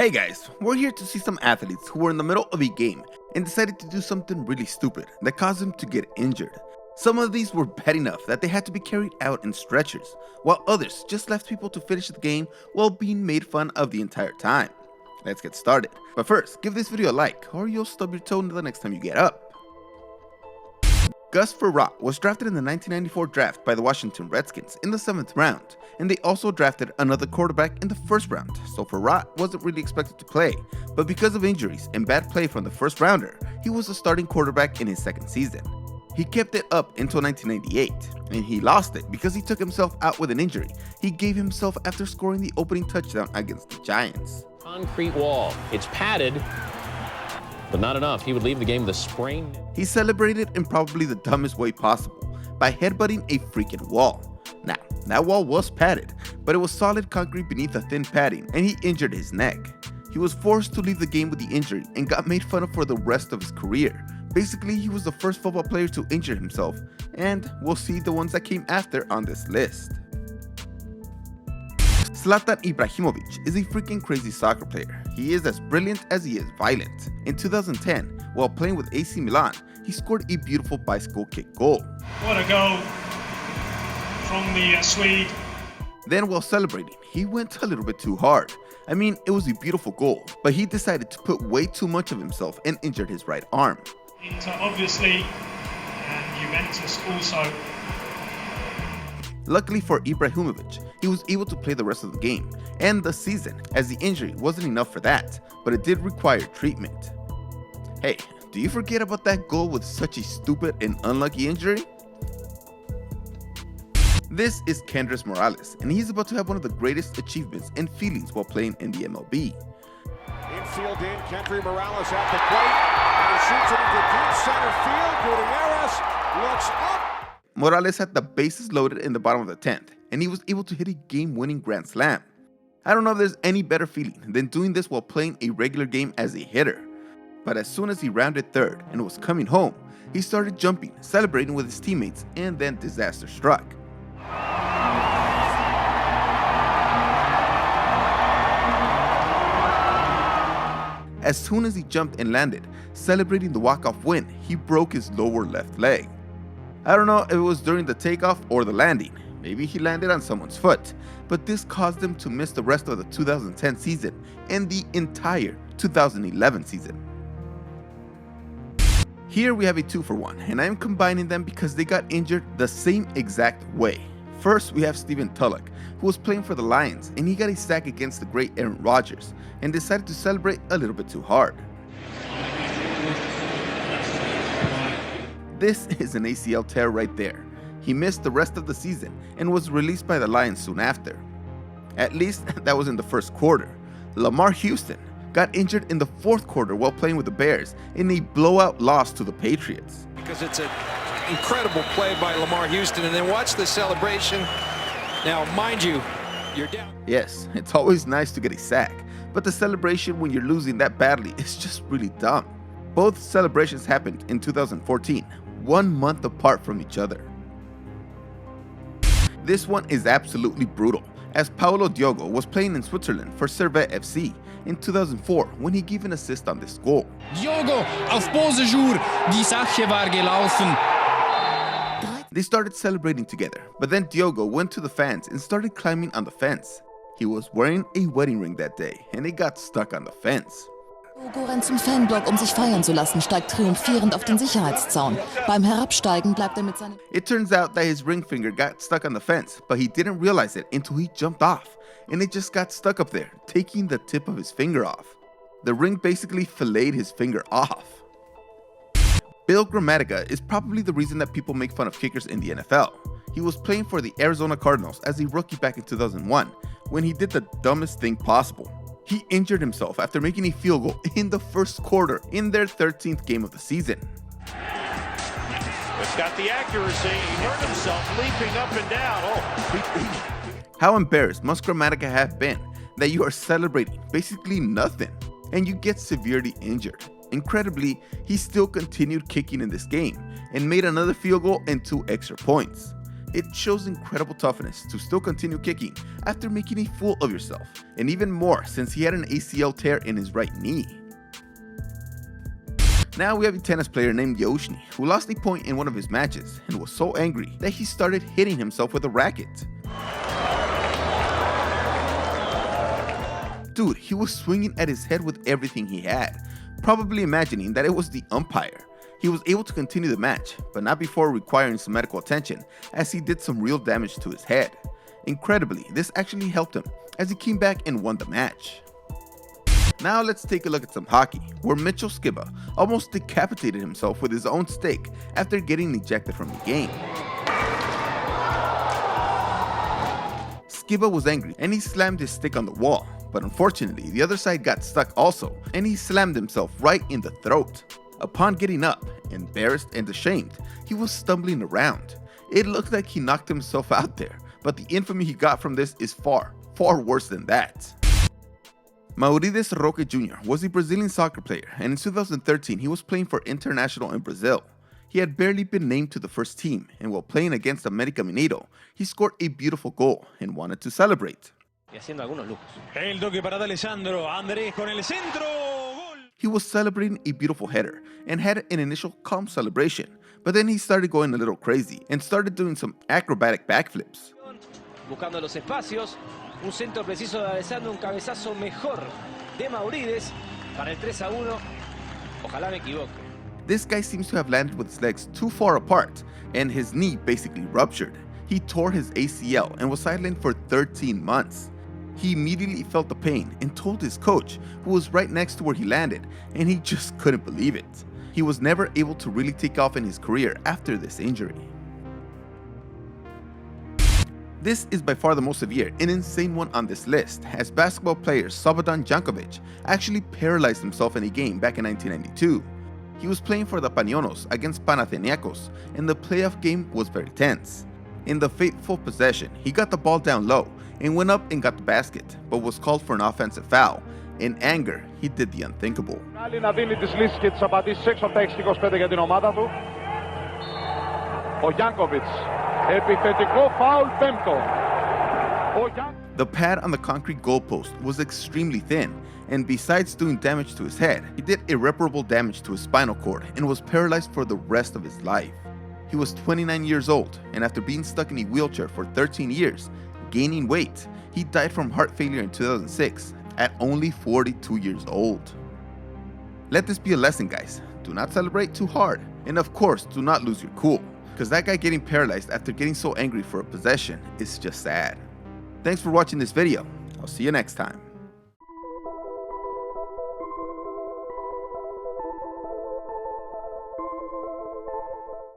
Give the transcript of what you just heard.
Hey guys, we're here to see some athletes who were in the middle of a game and decided to do something really stupid that caused them to get injured. Some of these were bad enough that they had to be carried out in stretchers, while others just left people to finish the game while being made fun of the entire time. Let's get started, but first, give this video a like or you'll stub your toe the next time you get up. Gus Fring was drafted in the 1994 draft by the Washington Redskins in the 7th round, and they also drafted another quarterback in the 1st round, so Fring wasn't really expected to play, but because of injuries and bad play from the 1st rounder, he was a starting quarterback in his 2nd season. He kept it up until 1998, and he lost it because he took himself out with an injury he gave himself after scoring the opening touchdown against the Giants. Concrete wall, it's padded, but not enough. He would leave the game with a sprain. He celebrated in probably the dumbest way possible, by headbutting a freaking wall. Now, that wall was padded, but it was solid concrete beneath the thin padding, and he injured his neck. He was forced to leave the game with the injury and got made fun of for the rest of his career. Basically, he was the first football player to injure himself, and we'll see the ones that came after on this list. Zlatan Ibrahimovic is a freaking crazy soccer player. He is as brilliant as he is violent. In 2010, while playing with AC Milan, he scored a beautiful bicycle kick goal. What a goal from the Swede. Then while celebrating, he went a little bit too hard. I mean, it was a beautiful goal, but he decided to put way too much of himself and injured his right arm. Inter obviously, and Juventus also. Luckily for Ibrahimovic, he was able to play the rest of the game and the season, as the injury wasn't enough for that, but it did require treatment. Hey, do you forget about that goal with such a stupid and unlucky injury? This is Kendrys Morales, and he's about to have one of the greatest achievements and feelings while playing in the MLB. Infield in, Kendrys Morales at the plate, and he shoots it into deep center field. Gutierrez looks up. Morales had the bases loaded in the bottom of the 10th, and he was able to hit a game-winning grand slam. I don't know if there's any better feeling than doing this while playing a regular game as a hitter. But as soon as he rounded third and was coming home, he started jumping, celebrating with his teammates, and then disaster struck. As soon as he jumped and landed, celebrating the walk-off win, he broke his lower left leg. I don't know if it was during the takeoff or the landing, maybe he landed on someone's foot, but this caused him to miss the rest of the 2010 season and the entire 2011 season. Here we have a 2-for-1, and I am combining them because they got injured the same exact way. First, we have Tulloch, who was playing for the Lions, and he got a sack against the great Aaron Rodgers, and decided to celebrate a little bit too hard. This is an ACL tear right there. He missed the rest of the season and was released by the Lions soon after. At least that was in the 1st quarter. Lamar Houston got injured in the 4th quarter while playing with the Bears in a blowout loss to the Patriots. Because it's an incredible play by Lamar Houston, and then watch the celebration. Now, mind you, you're down. Yes, it's always nice to get a sack, but the celebration when you're losing that badly is just really dumb. Both celebrations happened in 2014, 1 month apart from each other. This one is absolutely brutal, as Paolo Diogo was playing in Switzerland for Servette FC in 2004 when he gave an assist on this goal. Diogo auf Bonjour, die Sache war gelaufen. They started celebrating together, but then Diogo went to the fans and started climbing on the fence. He was wearing a wedding ring that day and it got stuck on the fence. Diogo rennt zum Fanblock, sich feiern zu lassen, steigt triumphierend auf den Sicherheitszaun. Beim Herabsteigen bleibt mit seinem... It turns out that his ring finger got stuck on the fence, but he didn't realize it until he jumped off, and it just got stuck up there, taking the tip of his finger off. The ring basically filleted his finger off. Bill Gramatica is probably the reason that people make fun of kickers in the NFL. He was playing for the Arizona Cardinals as a rookie back in 2001, when he did the dumbest thing possible. He injured himself after making a field goal in the 1st quarter in their 13th game of the season. It's got the accuracy. He hurt himself leaping up and down. How embarrassed must Gramatica have been that you are celebrating basically nothing and you get severely injured? Incredibly, he still continued kicking in this game and made another field goal and 2 extra points. It shows incredible toughness to still continue kicking after making a fool of yourself, and even more since he had an ACL tear in his right knee. Now we have a tennis player named Yoshni who lost a point in one of his matches and was so angry that he started hitting himself with a racket. Dude, he was swinging at his head with everything he had, probably imagining that it was the umpire. He was able to continue the match, but not before requiring some medical attention, as he did some real damage to his head. Incredibly, this actually helped him, as he came back and won the match. Now let's take a look at some hockey, where Mitchell Skiba almost decapitated himself with his own stick after getting ejected from the game. Skiba was angry and he slammed his stick on the wall, but unfortunately the other side got stuck also, and he slammed himself right in the throat. Upon getting up, embarrassed and ashamed, he was stumbling around. It looked like he knocked himself out there, but the infamy he got from this is far, far worse than that. Maurides Roque Jr. was a Brazilian soccer player, and in 2013 he was playing for International in Brazil. He had barely been named to the first team, and while playing against América Mineiro, he scored a beautiful goal and wanted to celebrate. El toque para D'Alessandro, Andrés con el centro. Gol. He was celebrating a beautiful header and had an initial calm celebration, but then he started going a little crazy and started doing some acrobatic backflips. Buscando los espacios, un centro preciso de Alessandro, un cabezazo mejor de Maurides para el 3-1. Ojalá me equivoque. This guy seems to have landed with his legs too far apart, and his knee basically ruptured. He tore his ACL and was sidelined for 13 months. He immediately felt the pain and told his coach, who was right next to where he landed, and he just couldn't believe it. He was never able to really take off in his career after this injury. This is by far the most severe and insane one on this list, as basketball player Slobodan Jankovic actually paralyzed himself in a game back in 1992. He was playing for the Panionios against Panathinaikos, and the playoff game was very tense. In the fateful possession, he got the ball down low and went up and got the basket, but was called for an offensive foul. In anger, he did the unthinkable. Να δίνει τις λύσεις και τις απαντήσεις έξω από τα 6-25 για την ομάδα του. Ο Γιάνκοβιτς, επιθετικό φάουλ πέμπτο. The pad on the concrete goalpost was extremely thin, and besides doing damage to his head, he did irreparable damage to his spinal cord and was paralyzed for the rest of his life. He was 29 years old, and after being stuck in a wheelchair for 13 years, gaining weight, he died from heart failure in 2006 at only 42 years old. Let this be a lesson, guys. Do not celebrate too hard, and of course, do not lose your cool, because that guy getting paralyzed after getting so angry for a possession is just sad. Thanks for watching this video. I'll see you next time.